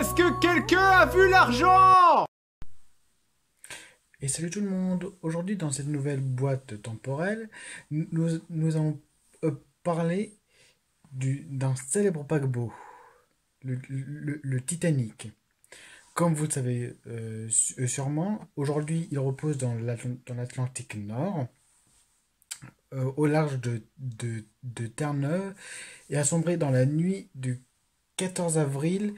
Est-ce que quelqu'un a vu l'argent? Et salut tout le monde! Aujourd'hui, dans cette nouvelle boîte temporelle, nous allons parler d'un célèbre paquebot, le Titanic. Comme vous le savez sûrement, aujourd'hui il repose dans l'Atlantique Nord, au large de Terre-Neuve, et a sombré dans la nuit du 14 avril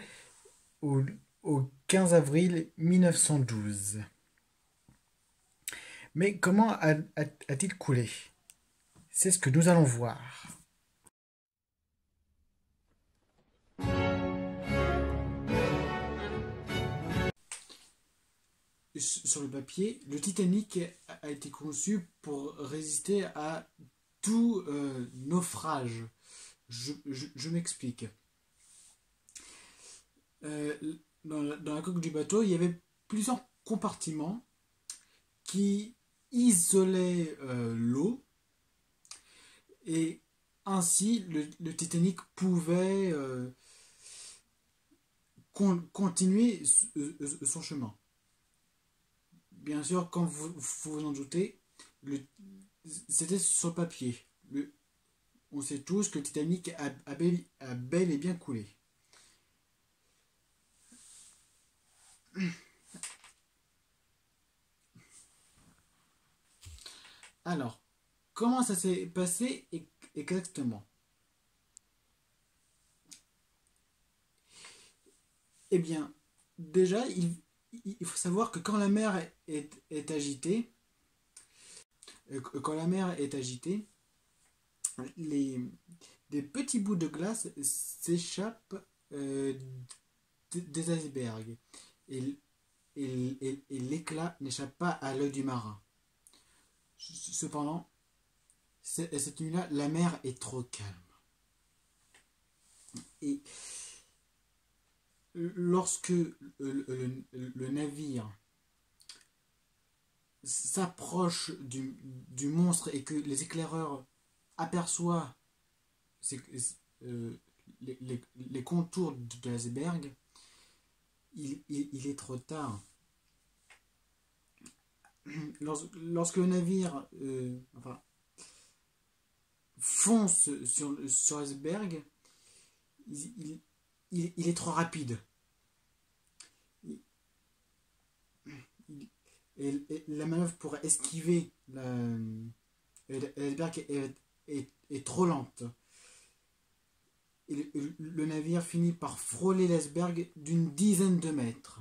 au, au 15 avril 1912. Mais comment a-t-il coulé? C'est ce que nous allons voir. Sur le papier, le Titanic a été conçu pour résister à tout naufrage. Je m'explique. Euh, dans la coque du bateau, il y avait plusieurs compartiments qui isolaient l'eau, et ainsi le Titanic pouvait continuer son chemin. Bien sûr, comme vous vous en doutez, c'était sur le papier. On sait tous que le Titanic a bel et bien coulé. Alors, comment ça s'est passé exactement? Eh bien, déjà, il faut savoir que quand la mer est agitée, quand la mer est agitée, les, des petits bouts de glace s'échappent des icebergs. Et, et l'éclat n'échappe pas à l'œil du marin. Cependant, cette nuit-là, la mer est trop calme. Et lorsque le navire s'approche du monstre et que les éclaireurs aperçoivent euh, les contours de l'iceberg, il est trop tard. Lorsque le navire fonce sur l'iceberg, il est trop rapide. Et la manœuvre pour esquiver l'iceberg est trop lente. Et le navire finit par frôler l'iceberg d'une dizaine de mètres.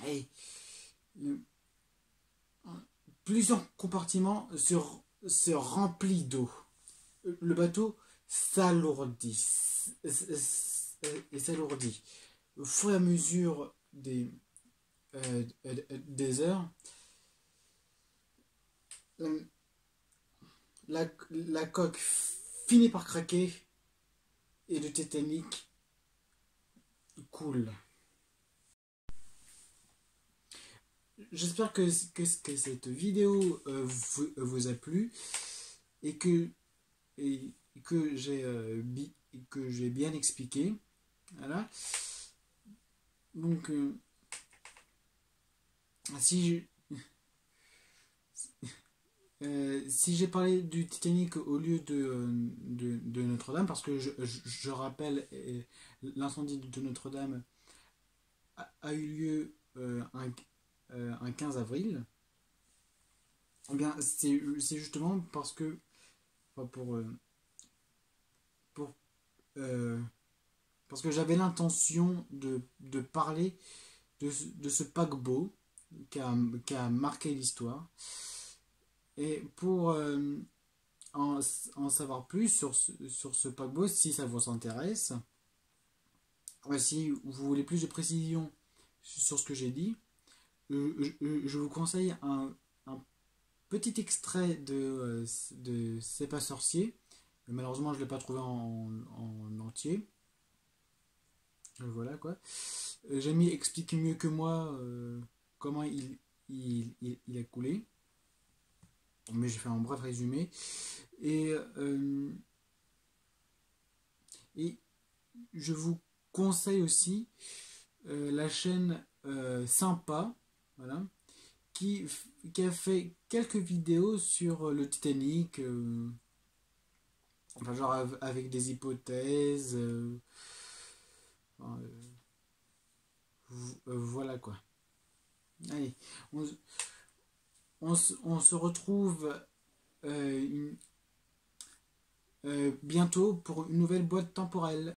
Et plusieurs compartiments se remplissent d'eau. Le bateau s'alourdit et s'alourdit. Au fur et à mesure des heures, la coque finit par craquer et le Titanic coule. J'espère que cette vidéo vous a plu et que j'ai bien expliqué. Voilà. Donc, si j'ai parlé du Titanic au lieu de Notre-Dame, parce que je rappelle, l'incendie de Notre-Dame a eu lieu un 15 avril, eh bien c'est justement parce que, enfin, pour parce que j'avais l'intention de parler de ce paquebot qui a marqué l'histoire. Et pour en savoir plus sur ce paquebot, si ça vous intéresse, si vous voulez plus de précision sur ce que j'ai dit, je vous conseille un petit extrait de C'est pas sorcier. Malheureusement, je ne l'ai pas trouvé en entier. Voilà quoi. Jamie explique mieux que moi comment il a coulé. Mais j'ai fait un bref résumé. Et, et je vous conseille aussi la chaîne Sympa, voilà, qui a fait quelques vidéos sur le Titanic, enfin genre avec des hypothèses, enfin, voilà quoi. Allez, on, on se retrouve bientôt pour une nouvelle boîte temporelle.